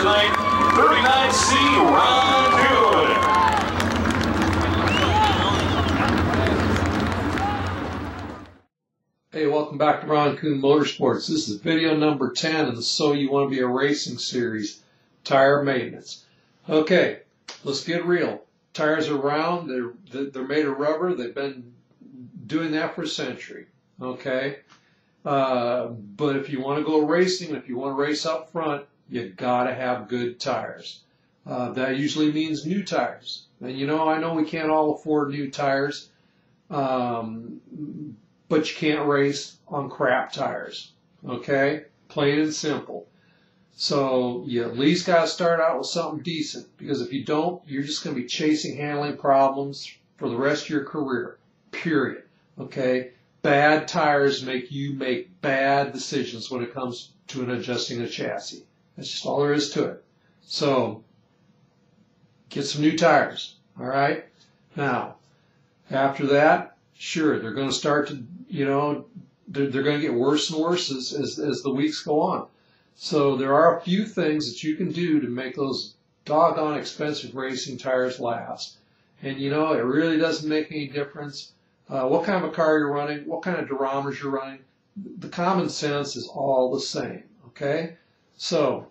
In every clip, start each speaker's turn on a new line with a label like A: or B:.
A: tonight, 39C Ron Coon.
B: Hey, welcome back to Ron Coon Motorsports. This is video number 10 of the So You Want to Be a Racing series, tire maintenance. Okay, let's get real. Tires are round, they're made of rubber, they've been doing that for a century. Okay, but if you want to go racing, if you want to race up front, you gotta have good tires. That usually means new tires. And you know, I know we can't all afford new tires, but you can't race on crap tires. Okay, plain and simple. So you at least got to start out with something decent, because if you don't, you're just going to be chasing handling problems for the rest of your career, period. Okay, bad tires make you make bad decisions when it comes to adjusting a chassis. That's just all there is to it. So get some new tires, all right? Now, after that, sure, they're going to start to, you know, they're going to get worse and worse as the weeks go on. So there are a few things that you can do to make those doggone expensive racing tires last. And you know, it really doesn't make any difference what kind of a car you're running, what kind of durometers you're running. The common sense is all the same, okay? So,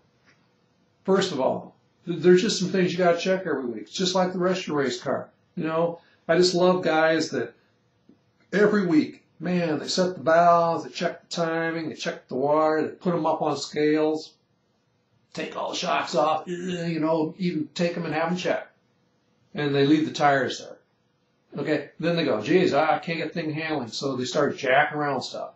B: first of all, there's just some things you got to check every week. It's just like the rest of your race car. You know, I just love guys that every week, man, they set the valves, they check the timing, they check the water, they put them up on scales, take all the shocks off, you know, even take them and have them checked. And they leave the tires there. Okay, then they go, geez, I can't get thing handling. So they start jacking around stuff.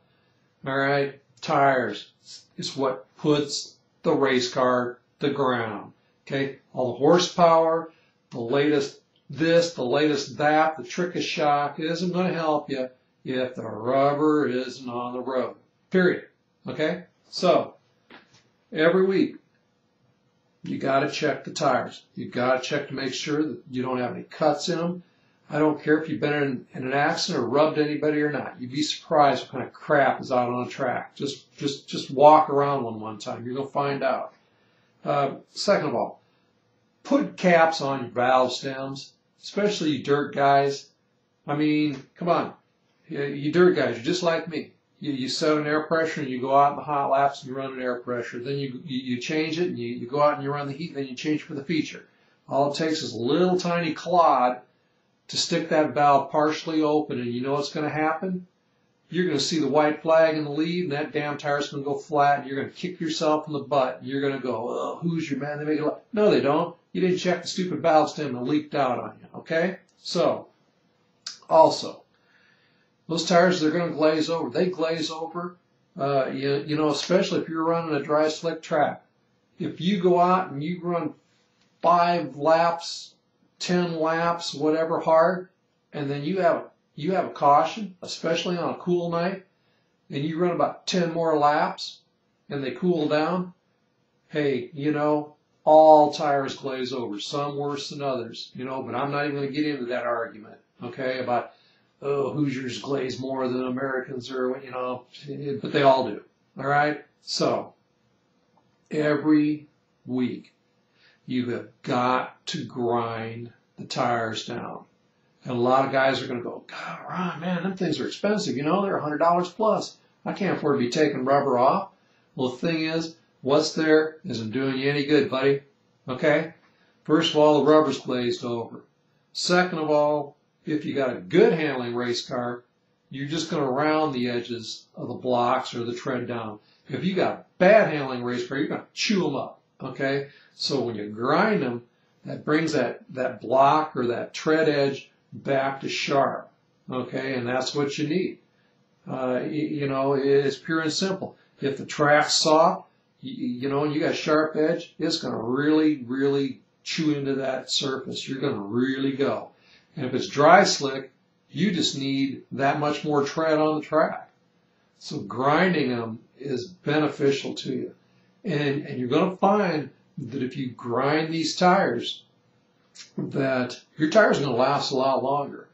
B: All right, tires is what puts the race car to the ground. Okay, all the horsepower, the latest this, the latest that, the trickiest shock isn't going to help you if the rubber isn't on the road, period. Okay? So, every week, you got to check the tires. You got to check to make sure that you don't have any cuts in them. I don't care if you've been in an accident or rubbed anybody or not. You'd be surprised what kind of crap is out on a track. Just walk around one time. You're going to find out. Second of all, put caps on your valve stems, especially you dirt guys. I mean, come on. You dirt guys, you're just like me. You set an air pressure and you go out in the hot laps and you run an air pressure. Then you change it and you go out and you run the heat and then you change for the feature. All it takes is a little tiny clod to stick that valve partially open, and you know what's going to happen? You're going to see the white flag in the lead, and that damn tire's going to go flat, and you're going to kick yourself in the butt. And you're going to go, oh, who's your man? They make it look. No, they don't. You didn't check the stupid valve stem and it leaked out on you. Okay? So, also, those tires, they're going to glaze over. They glaze over, you know, especially if you're running a dry slick track. If you go out and you run 5 laps, 10 laps, whatever hard, and then you have a caution, especially on a cool night, and you run about 10 more laps and they cool down, hey, you know, all tires glaze over, some worse than others, you know, but I'm not even going to get into that argument, okay, about, oh, Hoosiers glaze more than Americans, or, you know, but they all do, all right? So, every week, you have got to grind the tires down. And a lot of guys are going to go, God, Ron, man, them things are expensive. You know, they're $100 plus. I can't afford to be taking rubber off. Well, the thing is, what's there isn't doing you any good, buddy. Okay? First of all, the rubber's glazed over. Second of all, if you got a good handling race car, you're just going to round the edges of the blocks or the tread down. If you got a bad handling race car, you're going to chew them up. Okay? So when you grind them, that brings that block or that tread edge back to sharp. Okay? And that's what you need. You know, it's pure and simple. If the track's soft, you know, and you got a sharp edge, it's going to really, really chew into that surface. You're going to really go. And if it's dry slick, you just need that much more tread on the track. So grinding them is beneficial to you. And you're going to find that if you grind these tires, that your tires are going to last a lot longer.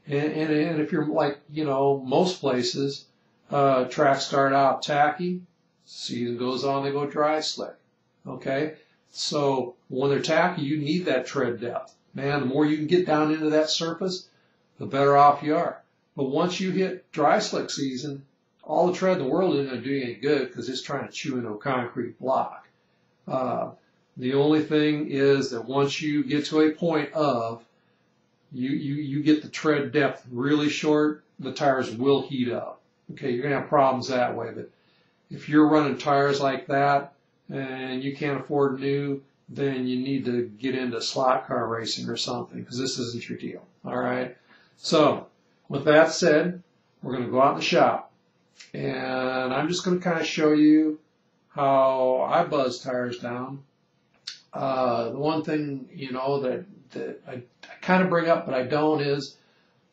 B: And if you're like, you know, most places, tracks start out tacky, season goes on, they go dry slick. Okay? So when they're tacky, you need that tread depth. Man, the more you can get down into that surface, the better off you are. But once you hit dry slick season, all the tread in the world isn't going to do you any good because it's trying to chew into a concrete block. The only thing is that once you get to a point of you get the tread depth really short, the tires will heat up. Okay, you're going to have problems that way. But if you're running tires like that and you can't afford new, then you need to get into slot car racing or something because this isn't your deal. All right. So with that said, we're going to go out in the shop and I'm just going to kind of show you how I buzz tires down. The one thing, you know, that I kind of bring up, but I don't, is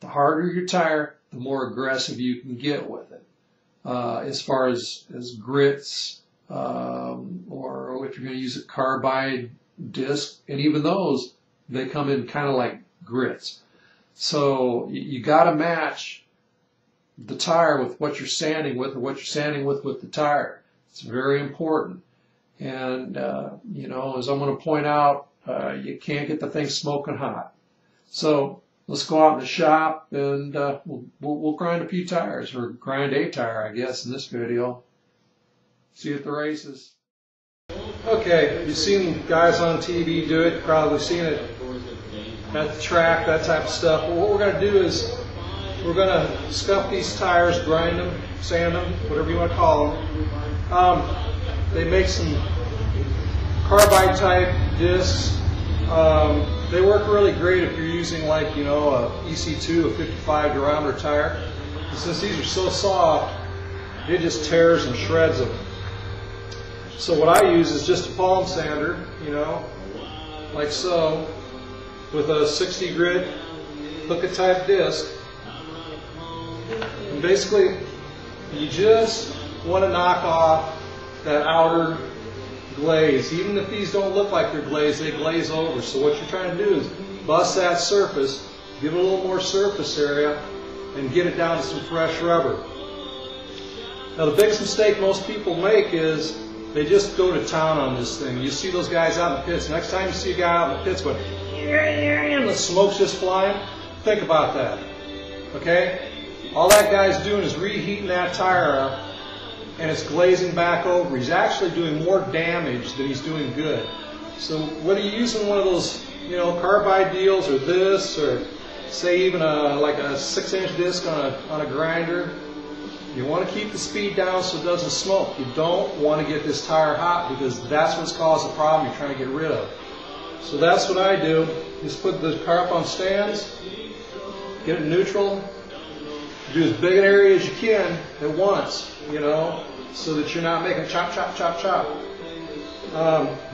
B: the harder your tire, the more aggressive you can get with it. As far as grits, or if you're going to use a carbide disc, and even those, they come in kind of like grits. So you got to match the tire with what you're sanding with, or what you're sanding with the tire. It's very important. And, you know, as I'm going to point out, you can't get the thing smoking hot. So let's go out in the shop and we'll grind a few tires, or grind a tire, I guess, in this video. See you at the races. Okay, you've seen guys on TV do it, probably seen it at the track, that type of stuff. But what we're going to do is we're going to scuff these tires, grind them, sand them, whatever you want to call them. They make some carbide type discs. They work really great if you're using, like, you know, a EC2, a 55 diameter tire. And since these are so soft, it just tears and shreds them. So what I use is just a palm sander, you know, like so, with a 60 grit hookah type disc. And basically, you just want to knock off that outer glaze. Even if these don't look like they're glazed, they glaze over. So what you're trying to do is bust that surface, give it a little more surface area, and get it down to some fresh rubber. Now the biggest mistake most people make is they just go to town on this thing. You see those guys out in the pits. Next time you see a guy out in the pits going, and the smoke's just flying, think about that. Okay? All that guy's doing is reheating that tire up, and it's glazing back over. He's actually doing more damage than he's doing good. So whether you're using one of those, you know, carbide deals, or this, or say even like a 6-inch disc on a grinder, you want to keep the speed down so it doesn't smoke. You don't want to get this tire hot, because that's what's caused the problem you're trying to get rid of. So that's what I do. Just put the car up on stands, get it neutral, do as big an area as you can at once, you know, so that you're not making chop, chop, chop, chop.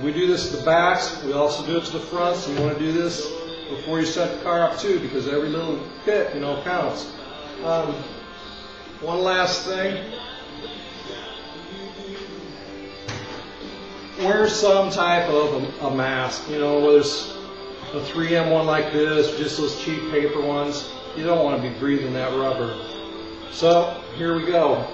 B: We do this to the backs. We also do it to the fronts. You want to do this before you set the car up too, because every little pit, you know, counts. One last thing. Wear some type of a mask, you know, whether it's a 3M one like this, or just those cheap paper ones. You don't want to be breathing that rubber. So, here we go.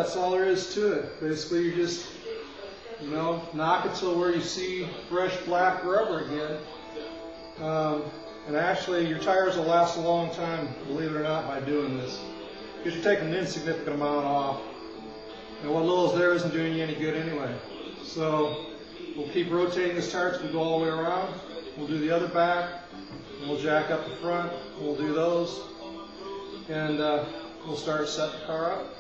C: that's all there is to it. Basically, you just, you know, knock it till where you see fresh black rubber again. And actually, your tires will last a long time, believe it or not, by doing this. Because you're taking an insignificant amount off. And what little is there isn't doing you any good anyway. So we'll keep rotating this tire until we go all the way around. We'll do the other back, and we'll jack up the front. We'll do those, and we'll start setting the car up.